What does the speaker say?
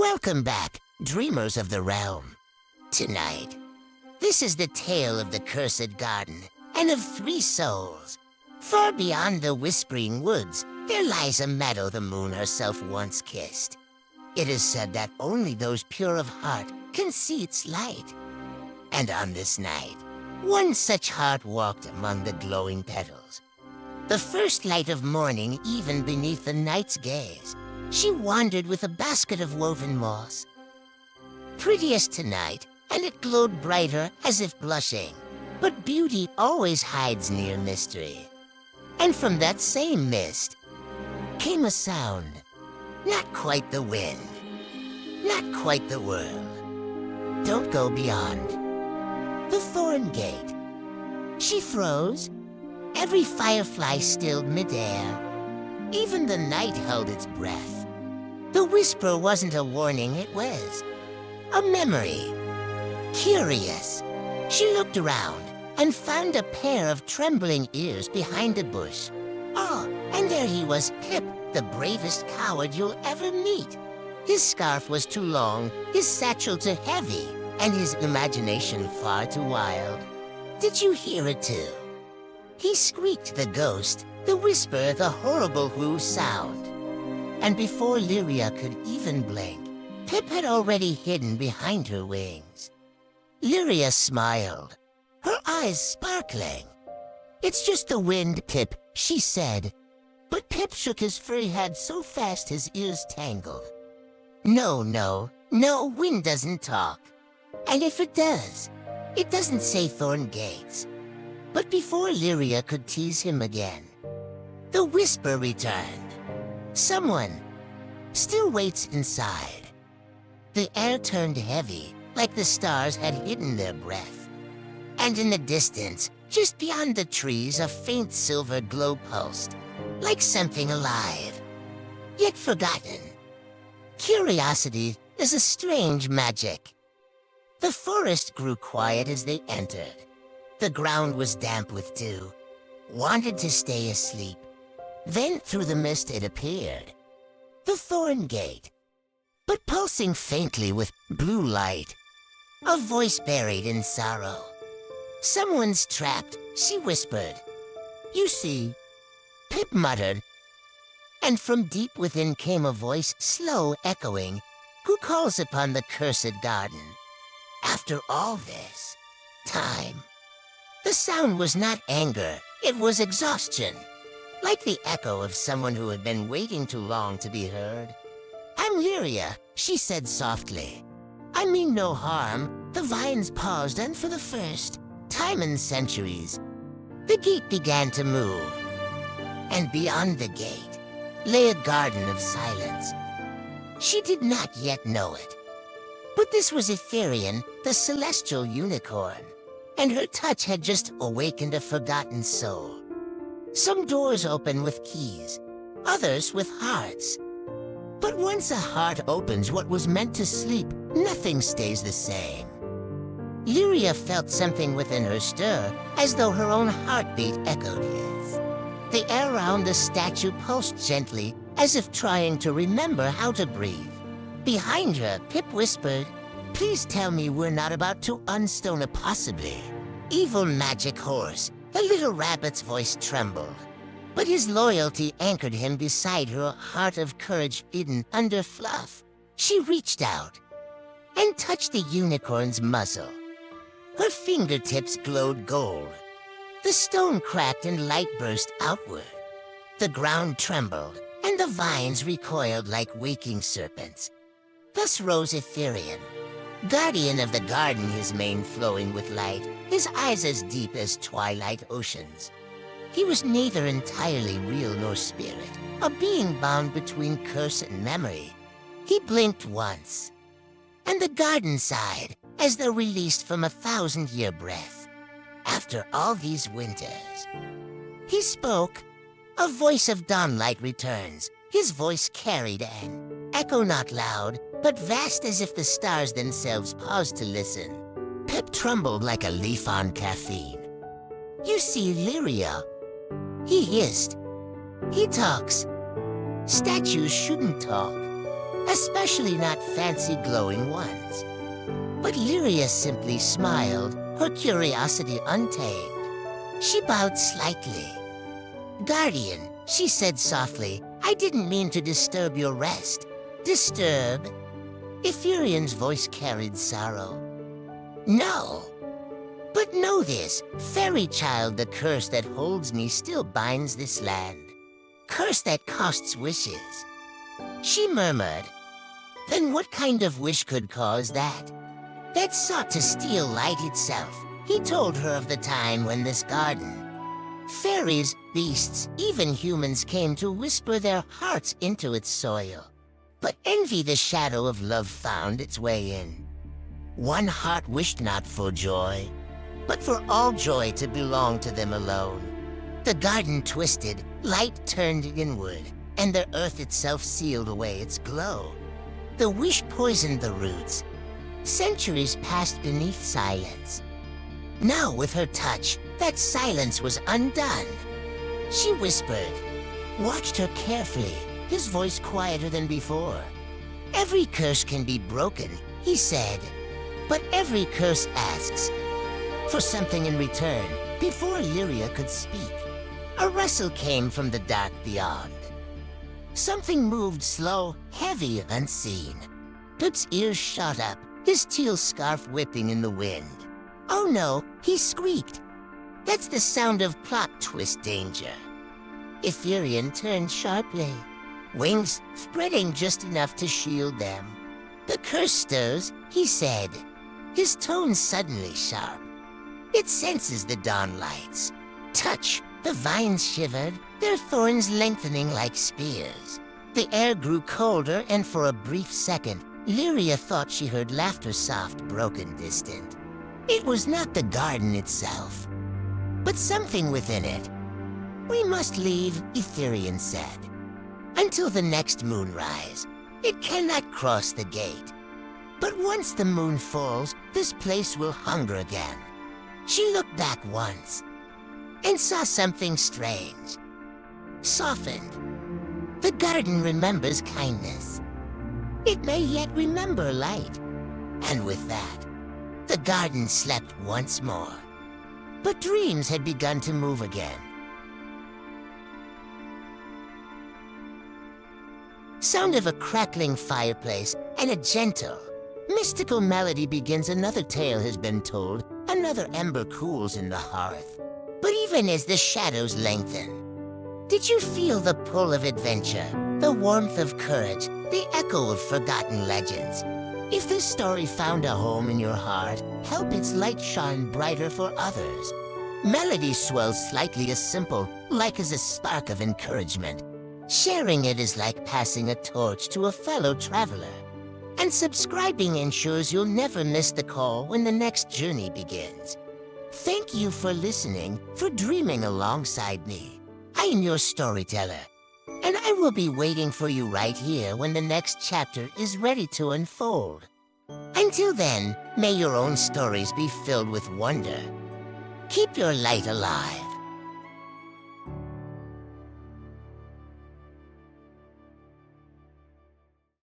Welcome back, dreamers of the realm. Tonight, this is the tale of the cursed garden and of 3 souls. Far beyond the whispering woods, there lies a meadow the moon herself once kissed. It is said that only those pure of heart can see its light. And on this night, one such heart walked among the glowing petals. The first light of morning, even beneath the night's gaze, she wandered with a basket of woven moss. Prettiest tonight, and it glowed brighter as if blushing. But beauty always hides near mystery. And from that same mist came a sound. Not quite the wind, not quite the world. Don't go beyond. The thorn gate. She froze. Every firefly stilled midair. Even the night held its breath. The whisper wasn't a warning, it was a memory. Curious, she looked around and found a pair of trembling ears behind a bush. Oh, and there he was, Pip, the bravest coward you'll ever meet. His scarf was too long, his satchel too heavy, and his imagination far too wild. Did you hear it too? He squeaked, the ghost, the whisper, the horrible whoo sound. And before Lyria could even blink, Pip had already hidden behind her wings. Lyria smiled, her eyes sparkling. "It's just the wind, Pip," she said. But Pip shook his furry head so fast his ears tangled. No, wind doesn't talk. And if it does, it doesn't say thorn gates. But before Lyria could tease him again, the whisper returned. Someone still waits inside. The air turned heavy, like the stars had hidden their breath. And in the distance, just beyond the trees, a faint silver glow pulsed, like something alive, yet forgotten. Curiosity is a strange magic. The forest grew quiet as they entered. The ground was damp with dew, wanted to stay asleep. Then through the mist it appeared. The thorn gate, but pulsing faintly with blue light. A voice buried in sorrow. "Someone's trapped," she whispered. "You see," Pip muttered. And from deep within came a voice, slow, echoing. "Who calls upon the cursed garden? After all this time." The sound was not anger, it was exhaustion. Like the echo of someone who had been waiting too long to be heard. "I'm Lyria," she said softly. "I mean no harm." The vines paused, and for the first time in centuries, the gate began to move. And beyond the gate lay a garden of silence. She did not yet know it. But this was Aetherion, the celestial unicorn, and her touch had just awakened a forgotten soul. Some doors open with keys, others with hearts. But once a heart opens what was meant to sleep, nothing stays the same. Lyria felt something within her stir, as though her own heartbeat echoed his. The air around the statue pulsed gently, as if trying to remember how to breathe. Behind her, Pip whispered, "Please tell me we're not about to unstone a possibly evil magic horse." The little rabbit's voice trembled, but his loyalty anchored him beside her, heart of courage hidden under fluff. She reached out and touched the unicorn's muzzle. Her fingertips glowed gold. The stone cracked and light burst outward. The ground trembled, and the vines recoiled like waking serpents. Thus rose Aetherion, guardian of the garden, his mane flowing with light, his eyes as deep as twilight oceans. He was neither entirely real nor spirit, a being bound between curse and memory. He blinked once, and the garden sighed, as though released from a 1,000-year breath. After all these winters, he spoke. A voice of dawnlight returns. His voice carried an echo, not loud, but vast, as if the stars themselves paused to listen. Pip trembled like a leaf on caffeine. "You see, Lyria," he hissed. "He talks. Statues shouldn't talk." especially not fancy glowing ones. But Lyria simply smiled, her curiosity untamed. She bowed slightly. "Guardian," she said softly, "I didn't mean to disturb your rest." "Disturb?" Aetherian's voice carried sorrow. "No. But know this, fairy child, the curse that holds me still binds this land. Curse that costs wishes." She murmured. "Then what kind of wish could cause that?" "That sought to steal light itself." He told her of the time when this garden, fairies, beasts, even humans came to whisper their hearts into its soil. But envy, the shadow of love, found its way in. One heart wished not for joy, but for all joy to belong to them alone. The garden twisted, light turned inward, and the earth itself sealed away its glow. The wish poisoned the roots. Centuries passed beneath silence. Now, with her touch, that silence was undone. She whispered, watched her carefully, his voice quieter than before. "Every curse can be broken," he said, "but every curse asks for something in return." Before Lyria could speak, a rustle came from the dark beyond. Something moved slow, heavy, unseen. Pip's ears shot up, his teal scarf whipping in the wind. "Oh no," he squeaked. "That's the sound of plot twist danger." Aetherion turned sharply, wings spreading just enough to shield them. "The curse stirs," he said, his tone suddenly sharp. "It senses the dawnlights. Touch." The vines shivered, their thorns lengthening like spears. The air grew colder, and for a brief second, Lyria thought she heard laughter, soft, broken, distant. It was not the garden itself, but something within it. "We must leave," Aetherion said. "Until the next moonrise. It cannot cross the gate. But once the moon falls, this place will hunger again." She looked back once and saw something strange. Softened. The garden remembers kindness. It may yet remember light. And with that, the garden slept once more. But dreams had begun to move again. Sound of a crackling fireplace and a gentle, mystical melody begins. Another tale has been told, another ember cools in the hearth. But even as the shadows lengthen, did you feel the pull of adventure, the warmth of courage, the echo of forgotten legends? If this story found a home in your heart, help its light shine brighter for others. Melody swells slightly, as simple, like as a spark of encouragement. Sharing it is like passing a torch to a fellow traveler. And subscribing ensures you'll never miss the call when the next journey begins. Thank you for listening, for dreaming alongside me. I am your storyteller, and I will be waiting for you right here when the next chapter is ready to unfold. Until then, may your own stories be filled with wonder. Keep your light alive.